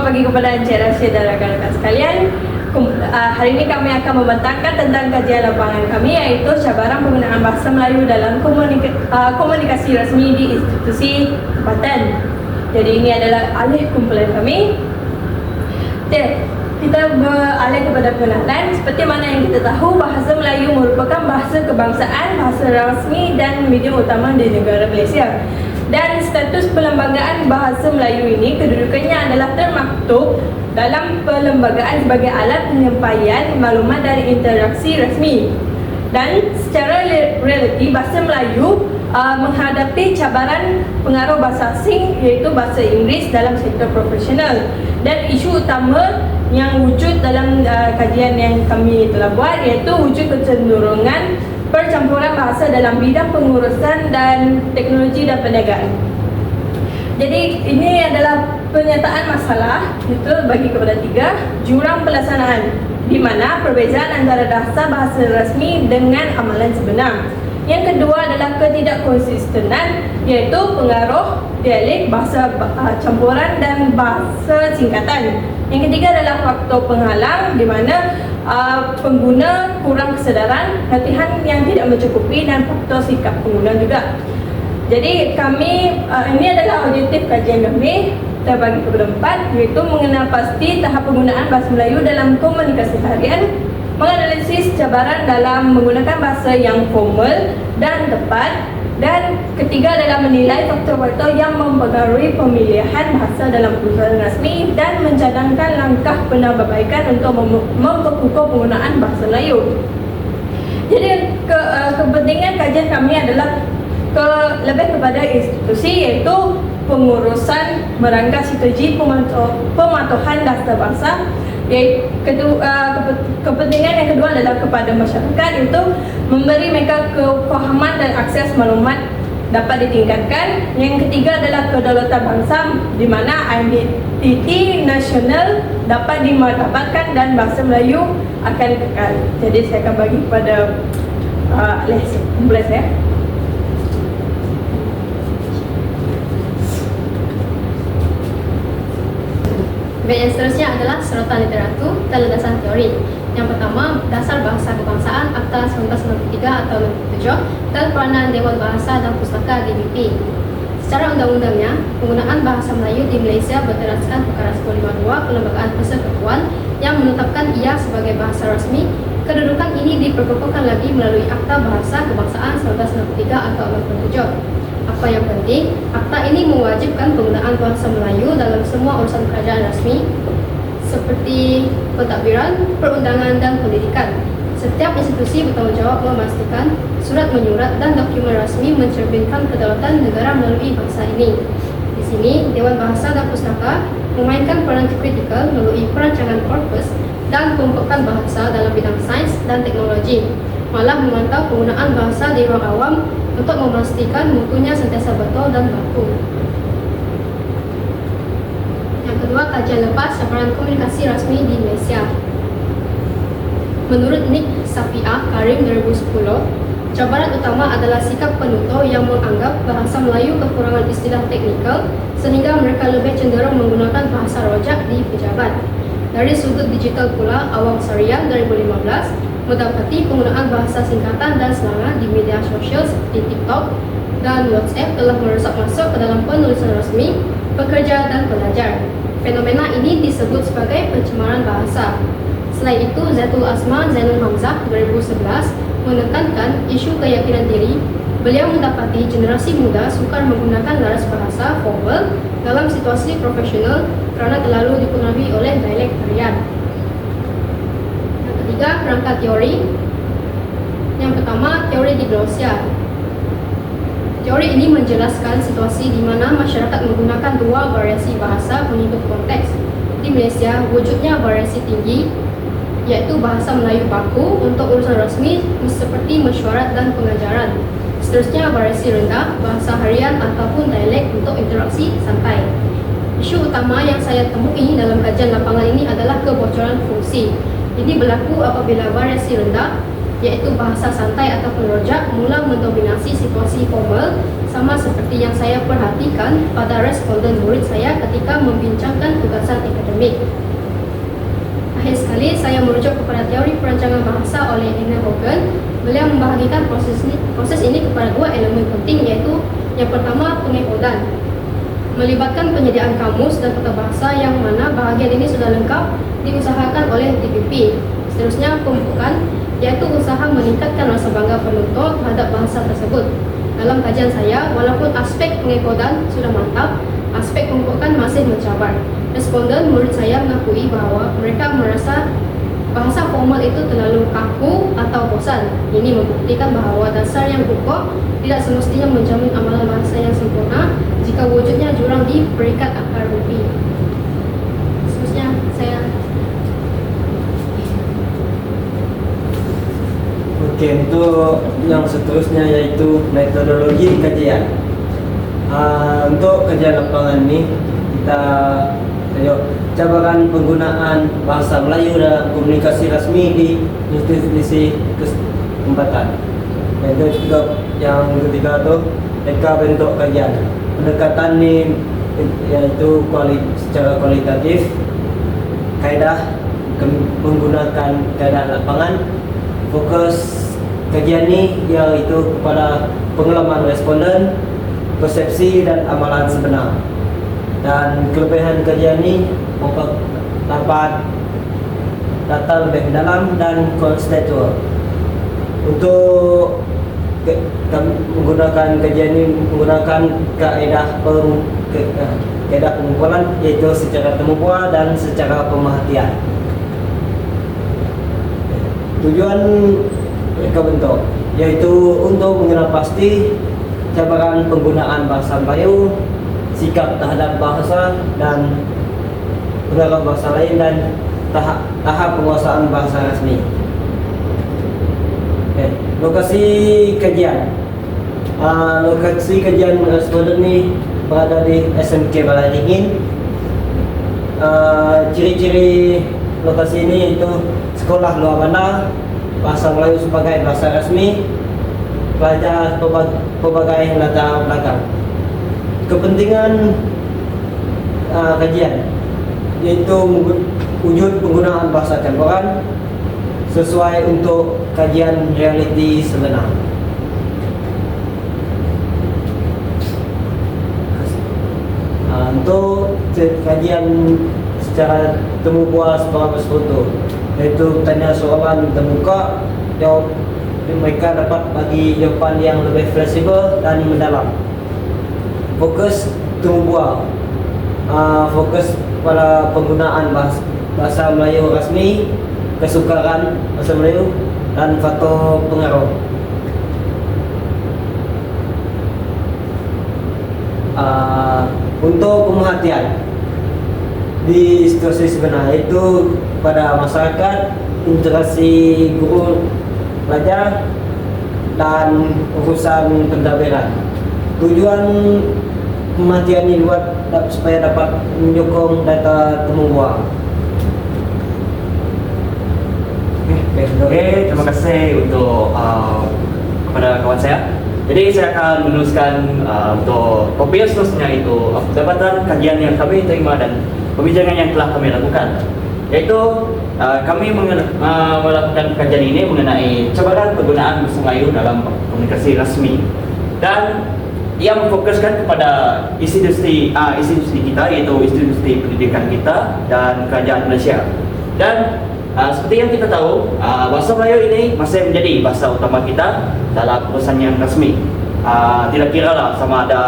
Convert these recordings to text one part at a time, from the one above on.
pagi kepada Encik Rashid dan rakan-rakan sekalian. Hari ini kami akan membentangkan tentang kajian lapangan kami, iaitu cabaran penggunaan bahasa Melayu dalam komunikasi rasmi di institusi tempatan. Jadi ini adalah alih kumpulan kami. Kita beralih kepada pengenalan. Seperti mana yang kita tahu, bahasa Melayu merupakan bahasa kebangsaan, bahasa rasmi dan medium utama di negara Malaysia. Dan status perlembagaan bahasa Melayu ini kedudukannya adalah termaktub dalam perlembagaan sebagai alat penyampaian maklumat dari interaksi rasmi. Dan secara realiti, bahasa Melayu menghadapi cabaran pengaruh bahasa asing, iaitu bahasa Inggeris dalam sektor profesional. Dan isu utama yang wujud dalam kajian yang kami telah buat, iaitu wujud kecenderungan percampuran bahasa dalam bidang pengurusan dan teknologi dan perniagaan. Jadi ini adalah penyataan masalah itu bagi kepada tiga jurang pelaksanaan, di mana perbezaan antara dasar bahasa rasmi dengan amalan sebenar. Yang kedua adalah ketidakkonsistenan, iaitu pengaruh dialek, bahasa campuran dan bahasa singkatan. Yang ketiga adalah faktor penghalang, di mana pengguna kurang kesedaran, latihan yang tidak mencukupi dan faktor sikap pengguna juga. Jadi kami, ini adalah objektif kajian kami. Kita bagi kepada 4, iaitu mengenal pasti tahap penggunaan bahasa Melayu dalam komunikasi harian, menganalisis cabaran dalam menggunakan bahasa yang formal dan tepat, dan ketiga adalah menilai faktor-faktor yang mempengaruhi pemilihan bahasa dalam perusahaan rasmi dan mencadangkan langkah penambahbaikan untuk memperkukuh penggunaan bahasa Melayu. Jadi kepentingan kajian kami adalah lebih kepada institusi, iaitu pengurusan merangka strategi pematuhan dasar bahasa. Kepentingan yang kedua adalah kepada masyarakat, iaitu memberi mereka kefahaman dan akses maklumat dapat ditingkatkan. Yang ketiga adalah kedaulatan bangsa, di mana identiti nasional dapat dimartabatkan dan bahasa Melayu akan kekal. Jadi saya akan bagi kepada kumpulan saya. Baik, yang seterusnya adalah serotan literatur dan landasan teori. Yang pertama, dasar bahasa kebangsaan Akta 1993 atau 97 dan peranan Dewan Bahasa dan Pustaka DBP. Secara undang-undangnya, penggunaan bahasa Melayu di Malaysia berteraskan Perkara 152 Perlembagaan Persekutuan yang menetapkan ia sebagai bahasa rasmi. Kedudukan ini diperkukuhkan lagi melalui Akta Bahasa Kebangsaan 1993 atau 87. Apa yang penting, akta ini mewajibkan penggunaan bahasa Melayu dalam semua urusan kerajaan rasmi seperti pentadbiran, perundangan dan pendidikan. Setiap institusi bertanggungjawab memastikan surat menyurat dan dokumen rasmi mencerminkan kedaulatan negara melalui bahasa ini. Di sini, Dewan Bahasa dan Pustaka memainkan peran kritikal melalui perancangan korpus dan pengembangan bahasa dalam bidang sains dan teknologi, malah memantau penggunaan bahasa di ruang awam untuk memastikan mutunya sentiasa betul dan baku. Yang kedua, kajian lepas cabaran komunikasi rasmi di Malaysia. Menurut Nick Safia Karim 2010, cabaran utama adalah sikap penutur yang menganggap bahasa Melayu kekurangan istilah teknikal sehingga mereka lebih cenderung menggunakan bahasa rojak di pejabat. Dari sudut digital pula, Awang Sarian 2015 mendapati penggunaan bahasa singkatan dan slangan di media sosial seperti TikTok dan WhatsApp telah meresap masuk ke dalam penulisan rasmi, pekerja dan pelajar. Fenomena ini disebut sebagai pencemaran bahasa. Selain itu, Zatul Asma Zainul Hamzah 2011 menekankan isu keyakinan diri. Beliau mendapati generasi muda sukar menggunakan laras bahasa formal dalam situasi profesional kerana terlalu dipengaruhi oleh dialek harian. Yang ketiga, kerangka teori. Yang pertama, teori diglosia. Teori ini menjelaskan situasi di mana masyarakat menggunakan dua variasi bahasa mengikut konteks. Di Malaysia, wujudnya variasi tinggi, iaitu bahasa Melayu baku untuk urusan rasmi seperti mesyuarat dan pengajaran. Seterusnya, variasi rendah, bahasa harian ataupun dialek untuk interaksi santai. Isu utama yang saya temui dalam kajian lapangan ini adalah kebocoran fungsi. Ini berlaku apabila variasi rendah, iaitu bahasa santai ataupun rojak, mula mendominasi situasi formal, sama seperti yang saya perhatikan pada responden murid saya ketika membincangkan tugasan akademik. akademik. Akhir sekali, saya merujuk kepada teori perancangan bahasa oleh Ena Hogan. Beliau membahagikan proses ini kepada dua elemen penting, iaitu yang pertama pengekodan, melibatkan penyediaan kamus dan kata bahasa yang mana bahagian ini sudah lengkap diusahakan oleh DPP. Seterusnya pembukaan, iaitu usaha meningkatkan rasa bangga penonton terhadap bahasa tersebut. Dalam kajian saya, walaupun aspek pengekodan sudah mantap, aspek pembukaan masih mencabar. Responden murid saya mengakui bahawa mereka merasa bahasa formal itu terlalu kaku atau bosan. Ini membuktikan bahawa dasar yang pokok tidak semestinya menjamin amalan bahasa yang sempurna jika wujudnya jurang di peringkat akar rupi. Seterusnya saya. Oke, untuk yang seterusnya yaitu metodologi kajian. Untuk kajian lapangan ini kita cabaran penggunaan bahasa Melayu dalam komunikasi rasmi di institusi kesempatan. Itu juga yang ketiga tu mereka bentuk kajian. Pendekatan ini yaitu secara kualitatif, kaedah menggunakan kaedah lapangan. Fokus kajian ini yaitu kepada pengalaman responden, persepsi dan amalan sebenar. Dan kelebihan kajian ini dapat data lebih dalam dan kontekstual. Untuk menggunakan kajian ini menggunakan kaedah pengumpulan, yaitu secara tempoh dan secara pemerhatian. Tujuan mereka bentuk yaitu untuk mengenal pasti cabaran penggunaan bahasa Melayu, sikap terhadap bahasa dan penerapan bahasa lain, dan tahap penguasaan bahasa rasmi. Lokasi kajian. Lokasi kajian responden ini berada di SMK Balai Dingin. Ciri-ciri lokasi ini itu sekolah luar bandar, bahasa Melayu sebagai bahasa rasmi, pelajar pelbagai latar belakang. Kepentingan kajian yaitu wujud penggunaan bahasa campuran sesuai untuk kajian realiti sebenar. Untuk kajian secara temu puas berbasis foto, yaitu tanya soalan terbuka, jawab mereka dapat bagi jawapan yang lebih fleksibel dan mendalam. Fokus temu buah, fokus pada penggunaan bahasa Melayu rasmi, kesukaran bahasa Melayu dan faktor pengaruh. Untuk pemerhatian di situasi sebenar itu pada masyarakat, interaksi guru pelajar dan urusan pentadbiran. Tujuan pemerhatian ini dibuat supaya dapat menyokong data temu buah. Oke, terima kasih untuk kepada kawan saya. Jadi saya akan meneruskan untuk topik seterusnya, itu dapatan kajian yang kami terima dan pembicaraan yang telah kami lakukan, yaitu kami melakukan kajian ini mengenai cabaran penggunaan bahasa Melayu dalam komunikasi rasmi, dan ia memfokuskan kepada institusi kita, yaitu institusi pendidikan kita dan kerajaan Malaysia. Dan seperti yang kita tahu, bahasa Melayu ini masih menjadi bahasa utama kita dalam urusan yang rasmi. Tidak kira lah sama ada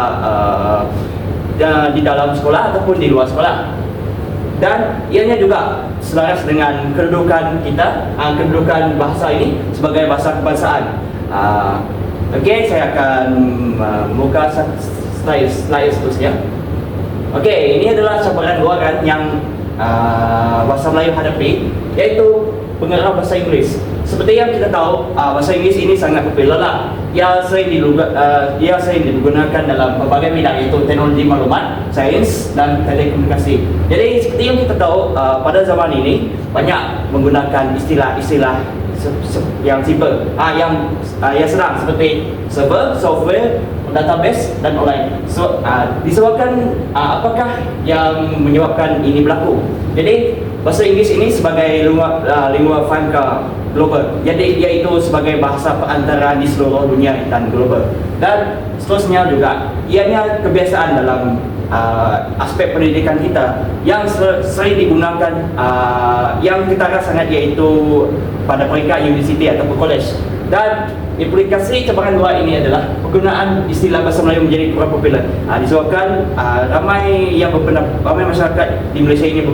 di dalam sekolah ataupun di luar sekolah. Dan ianya juga selaras dengan kedudukan kita, kedudukan bahasa ini sebagai bahasa kebangsaan. Okey, saya akan membuka slide seterusnya. Okey, ini adalah cabaran luaran yang bahasa Melayu hadapi, yaitu pengenalan bahasa Inggeris. Seperti yang kita tahu, bahasa Inggeris ini sangat popular lah. Ia sering digunakan dalam berbagai bidang, yaitu teknologi maklumat, sains dan telekomunikasi. Jadi seperti yang kita tahu, pada zaman ini banyak menggunakan istilah-istilah yang simple, yang senang, seperti server, software, database dan online. So disebabkan apakah yang menyebabkan ini berlaku. Jadi bahasa Inggeris ini sebagai lingua franca global. Jadi iaitu sebagai bahasa perantara di seluruh dunia dan global. Dan seterusnya juga ianya kebiasaan dalam aspek pendidikan kita yang sering digunakan yang ketara sangat iaitu pada peringkat universiti atau college. Dan implikasi cabaran dua ini adalah penggunaan istilah bahasa Melayu menjadi kurang popular. Disebabkan ramai masyarakat di Malaysia ini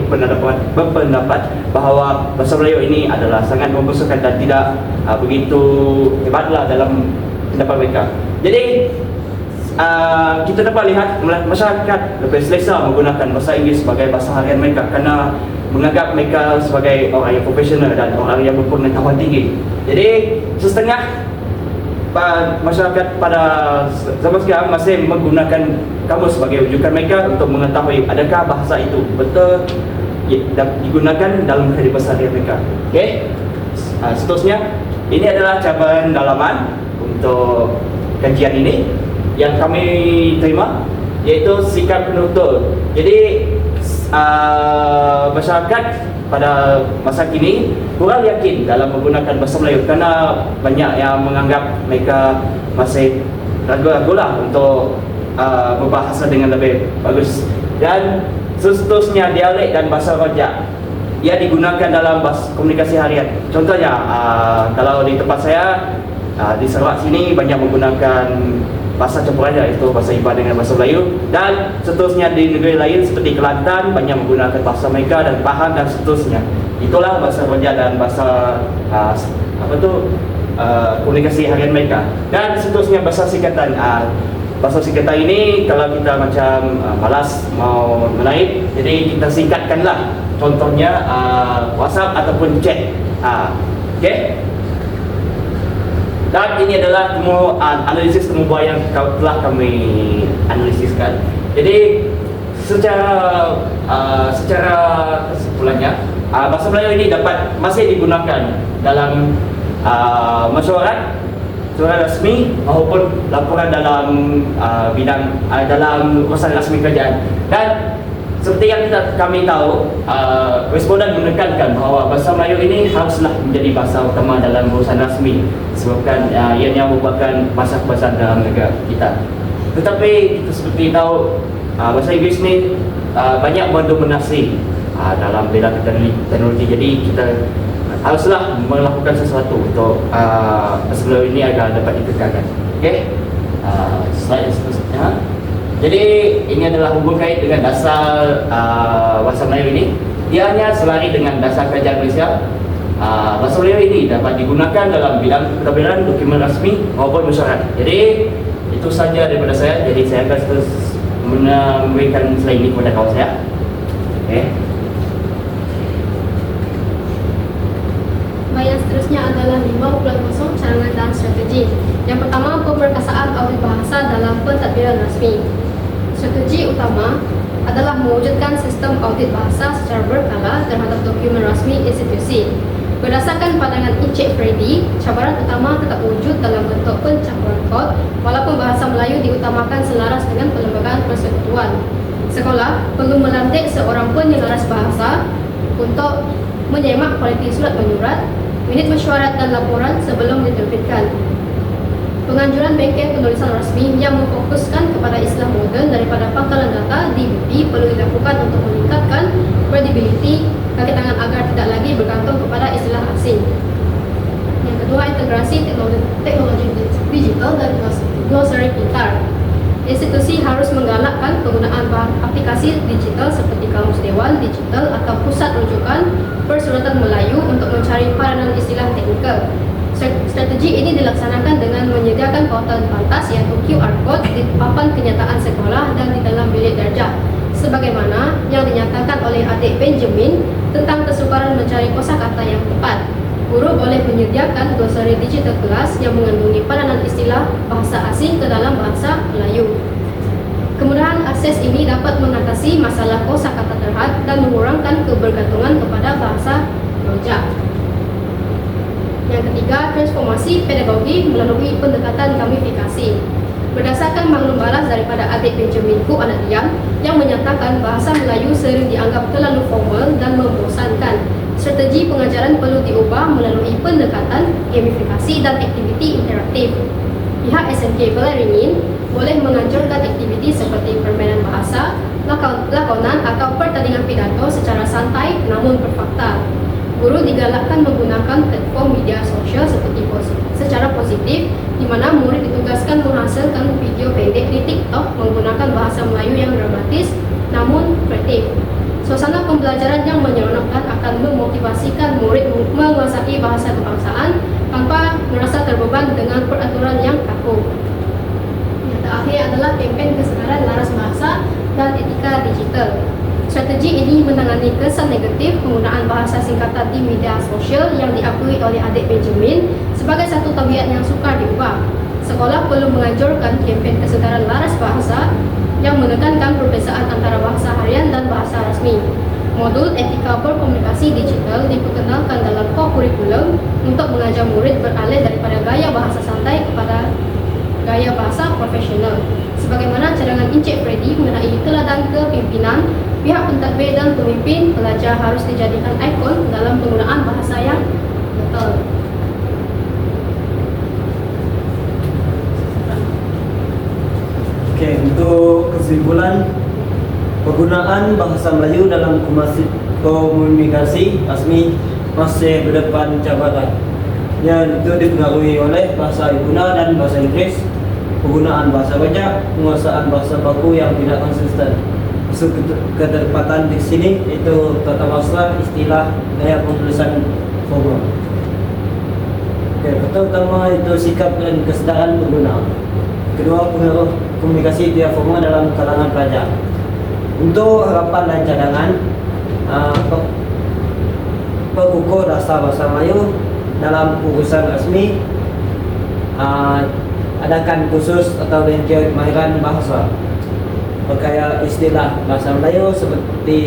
berpendapat bahawa bahasa Melayu ini adalah sangat membosankan dan tidak begitu hebatlah dalam pendapat mereka. Jadi kita dapat lihat masyarakat lebih selesa menggunakan bahasa Inggeris sebagai bahasa harian mereka kerana menganggap mereka sebagai orang yang profesional dan orang yang berpengetahuan tinggi. Jadi setengah masyarakat pada zaman sekarang masih menggunakan kamus sebagai rujukan mereka untuk mengetahui adakah bahasa itu betul digunakan dalam kehidupan sehari mereka. Okey. Seterusnya, ini adalah cabaran dalaman untuk kajian ini yang kami terima, iaitu sikap penutur. Jadi masyarakat pada masa kini kurang yakin dalam menggunakan bahasa Melayu kerana banyak yang menganggap mereka masih ragu-ragulah untuk berbahasa dengan lebih bagus. Dan seterusnya, dialek dan bahasa rojak ia digunakan dalam komunikasi harian. Contohnya kalau di tempat saya di Sarawak sini banyak menggunakan bahasa campuran, iaitu bahasa Iban dengan bahasa Melayu. Dan seterusnya di negeri lain seperti Kelantan banyak menggunakan bahasa mereka dan Pahang dan seterusnya. Itulah bahasa rojak dan bahasa komunikasi harian mereka. Dan seterusnya bahasa singkatan. Bahasa singkatan ini kalau kita macam malas mau menaip, jadi kita singkatkanlah. Contohnya WhatsApp ataupun chat. Okey. Dan ini adalah analisis temu buaya yang telah kami analisiskan. Jadi secara kesimpulannya, bahasa Melayu ini masih digunakan dalam mesyuarat rasmi maupun laporan dalam bidang dalam urusan rasmi kerajaan. Dan seperti yang kami tahu, responden menekankan bahawa bahasa Melayu ini haruslah menjadi bahasa utama dalam urusan rasmi sebabkan ianya merupakan bahasa kebangsaan dalam negara kita. Tetapi kita seperti tahu bahasa Inggeris ini banyak mendominasi dalam bidang teknologi. Jadi kita haruslah melakukan sesuatu untuk bahasa Melayu ini agar dapat ditekankan. Okey. Slide seterusnya. Jadi ini adalah hubung kait dengan dasar bahasa Melayu ini. Ianya selari dengan dasar kerajaan Malaysia. Bahasa Melayu ini dapat digunakan dalam bidang pentadbiran, dokumen rasmi maupun mesyuarat. Jadi itu saja daripada saya. Jadi saya akan terus memberikan slide ini kepada kawan saya. Okey. Yang seterusnya adalah 5.0 cadangan dan strategi. Yang pertama, pemberkasaan audit bahasa dalam pentadbiran rasmi. Strategi utama adalah mewujudkan sistem audit bahasa secara berkala terhadap dokumen rasmi institusi. Berdasarkan pandangan Encik Freddy, cabaran utama tetap wujud dalam bentuk pencampuran kod walaupun bahasa Melayu diutamakan selaras dengan perlembagaan persekutuan. Sekolah perlu melantik seorang penyelaras bahasa untuk menyemak kualiti surat menyurat, minit mesyuarat dan laporan sebelum diterbitkan. Penganjuran bengkel penulisan rasmi yang memfokuskan kepada istilah moden daripada pangkalan data DBP perlu dilakukan untuk meningkatkan kredibiliti kaki tangan agar tidak lagi bergantung kepada istilah asing. Yang kedua, integrasi teknologi digital dan glossary pintar. Institusi harus menggalakkan penggunaan aplikasi digital seperti Kamus Dewan Digital atau Pusat Rujukan Persuratan Melayu untuk mencari peranan istilah teknikal. Strategi ini dilaksanakan dengan menyediakan pautan pantas iaitu QR Code di papan kenyataan sekolah dan di dalam bilik darjah, sebagaimana yang dinyatakan oleh adik Benjamin tentang kesukaran mencari kosakata yang tepat. Guru boleh menyediakan glossary digital kelas yang mengandungi peranan istilah bahasa asing ke dalam bahasa Melayu. Kemudahan akses ini dapat mengatasi masalah kosakata terhad dan mengurangkan kebergantungan kepada bahasa rojak. Yang ketiga, transformasi pedagogi melalui pendekatan gamifikasi. Berdasarkan maklum balas daripada adik Benjamin Ku Anak Diam yang menyatakan bahasa Melayu sering dianggap terlalu formal dan membosankan, strategi pengajaran perlu diubah melalui pendekatan gamifikasi dan aktiviti interaktif. Pihak SMK Belleringin boleh menganjurkan aktiviti seperti permainan bahasa, lakonan atau pertandingan pidato secara santai namun berfakta. Guru digalakkan menggunakan platform media sosial secara positif, di mana murid ditugaskan menghasilkan video pendek di TikTok menggunakan bahasa Melayu yang dramatis namun kreatif. Suasana pembelajaran yang menyeronokkan akan memotivasikan murid menguasai bahasa kebangsaan tanpa merasa terbeban dengan peraturan yang kaku. Yang terakhir adalah kempen kesedaran laras bahasa dan etika digital. Strategi ini menangani kesan negatif penggunaan bahasa singkatan di media sosial yang diakui oleh adik Benjamin sebagai satu tabiat yang sukar diubah. Sekolah perlu menganjurkan kempen kesedaran laras bahasa yang menekankan perbezaan antara bahasa harian dan bahasa rasmi. Modul etika berkomunikasi digital diperkenalkan dalam kurikulum untuk mengajar murid beralih daripada gaya bahasa santai kepada gaya bahasa profesional. Sebagaimana cadangan Encik Freddy mengenai teladan kepimpinan, pihak pentadbir dan pemimpin pelajar harus dijadikan ikon dalam penggunaan bahasa yang betul. Okey, untuk kesimpulan, penggunaan bahasa Melayu dalam komunikasi rasmi masih berdepan cabaran yang itu dipengaruhi oleh bahasa ibunda dan bahasa Inggeris, penggunaan bahasa banyak, penguasaan bahasa baku yang tidak konsisten. Keterlibatan di sini itu tata bahasa, istilah, gaya penulisan formal. Pertama itu sikap dan kesedaran pengguna. Kedua, pengaruh komunikasi via formal dalam kalangan pelajar. Untuk harapan dan cadangan, pengukur dasar bahasa Melayu dalam urusan resmi, adakan khusus atau bengkel kemahiran bahasa, berkaya istilah bahasa Melayu seperti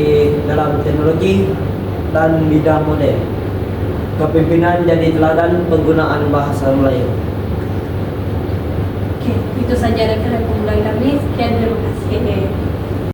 dalam teknologi dan bidang modern. Kepimpinan jadi teladan penggunaan bahasa Melayu. Okey, itu saja rekan-rekan kami. Sekian, terima kasih.